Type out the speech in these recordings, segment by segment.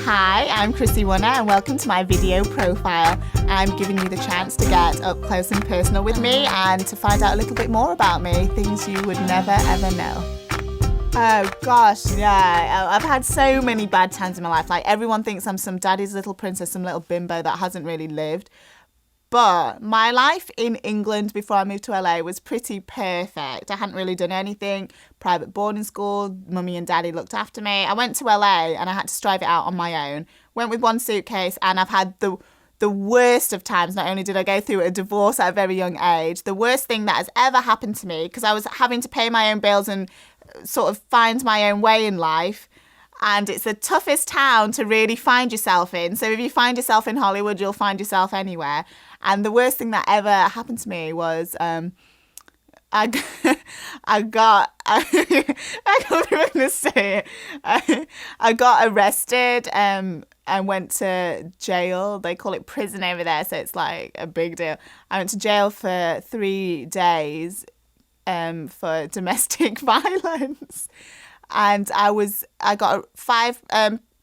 Hi, I'm Chrissie Wunna and welcome to my video profile. I'm giving you the chance to get up close and personal with me and to find out a little bit more about me, things you would never ever know. Oh gosh, yeah, I've had so many bad times in my life. Like everyone thinks I'm some daddy's little princess, some little bimbo that hasn't really lived. But my life in England before I moved to LA was pretty perfect. I hadn't really done anything. Private boarding school, mummy and daddy looked after me. I went to LA and I had to strive it out on my own. Went with one suitcase and I've had the worst of times. Not only did I go through a divorce at a very young age, the worst thing that has ever happened to me, because I was having to pay my own bills and sort of find my own way in life. And it's the toughest town to really find yourself in. So if you find yourself in Hollywood, you'll find yourself anywhere. And the worst thing that ever happened to me was I got arrested and went to jail. They call it prison over there, so it's like a big deal. I went to jail for 3 days for domestic violence. And I got 5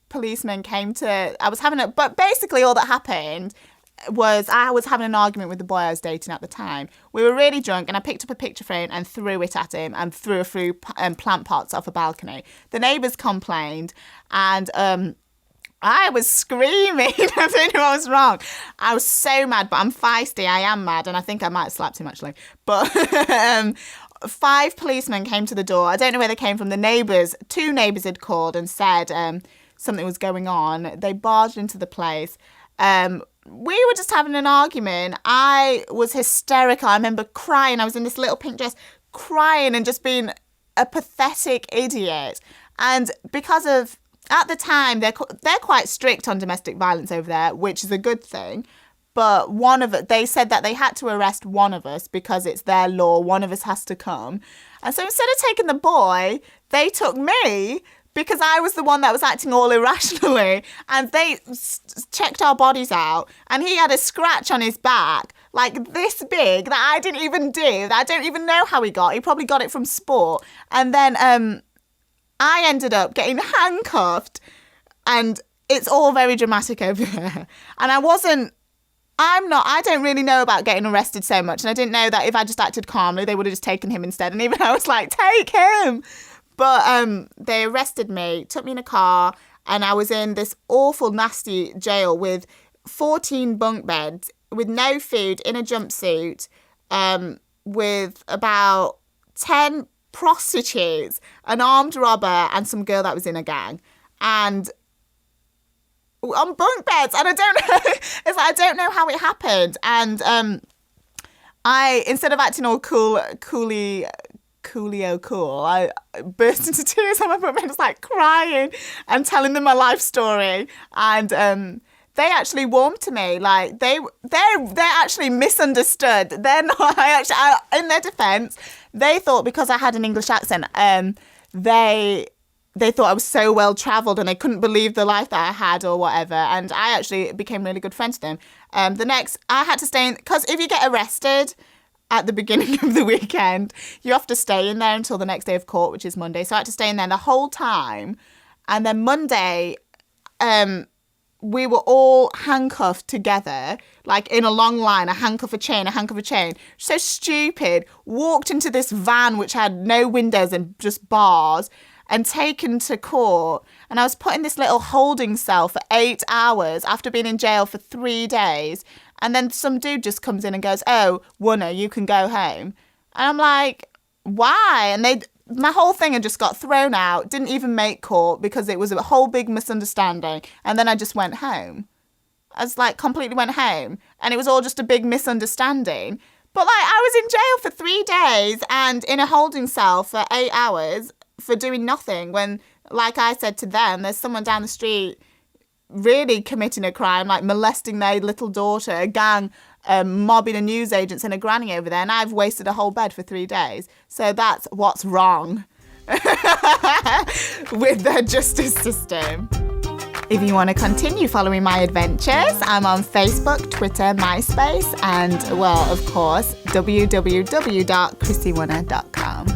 policemen came to, but basically all that happened was I was having an argument with the boy I was dating at the time. We were really drunk and I picked up a picture frame and threw it at him and threw a few plant pots off a balcony. The neighbours complained and I was screaming. I didn't know what was wrong. I was so mad, but I'm feisty. I am mad and I think I might have slapped him actually. But 5 policemen came to the door. I don't know where they came from. The neighbours, 2 neighbours had called and said something was going on. They barged into the place. We were just having an argument. I was hysterical. I remember crying. I was in this little pink dress, crying and just being a pathetic idiot. And because of, at the time, they're quite strict on domestic violence over there, which is a good thing. But they said that they had to arrest one of us because it's their law. One of us has to come. And so instead of taking the boy, they took me because I was the one that was acting all irrationally. And they checked our bodies out. And he had a scratch on his back, like this big, that I didn't even do. That I don't even know how he got. He probably got it from sport. And then I ended up getting handcuffed. And it's all very dramatic over there. And I don't really know about getting arrested so much. And I didn't know that if I just acted calmly, they would have just taken him instead. And even I was like, take him. But they arrested me, took me in a car, and I was in this awful, nasty jail with 14 bunk beds, with no food, in a jumpsuit, with about 10 prostitutes, an armed robber, and some girl that was in a gang. And on bunk beds, and I don't know. It's like I don't know how it happened. And I, instead of acting all coolio cool, I burst into tears on my bunk bed, just like crying and telling them my life story. And they actually warmed to me. Like they're actually misunderstood. They're not. In their defence, they thought because I had an English accent, they thought I was so well travelled and they couldn't believe the life that I had or whatever. And I actually became really good friends with them. I had to stay in, because if you get arrested at the beginning of the weekend, you have to stay in there until the next day of court, which is Monday. So I had to stay in there the whole time. And then Monday, we were all handcuffed together, like in a long line, a handcuff, a chain. So stupid. Walked into this van which had no windows and just bars, and taken to court. And I was put in this little holding cell for 8 hours after being in jail for 3 days. And then some dude just comes in and goes, "Oh, Wunna, you can go home." And I'm like, why? And my whole thing had just got thrown out, didn't even make court because it was a whole big misunderstanding. And then I just went home. I was like completely went home. And it was all just a big misunderstanding. But like I was in jail for 3 days and in a holding cell for 8 hours for doing nothing when, like I said to them, there's someone down the street really committing a crime, like molesting their little daughter, a gang mobbing a newsagents and a granny over there, and I've wasted a whole bed for 3 days. So that's what's wrong with the justice system. If you want to continue following my adventures, I'm on Facebook, Twitter, MySpace, and, well, of course, www.chrissiewunna.com.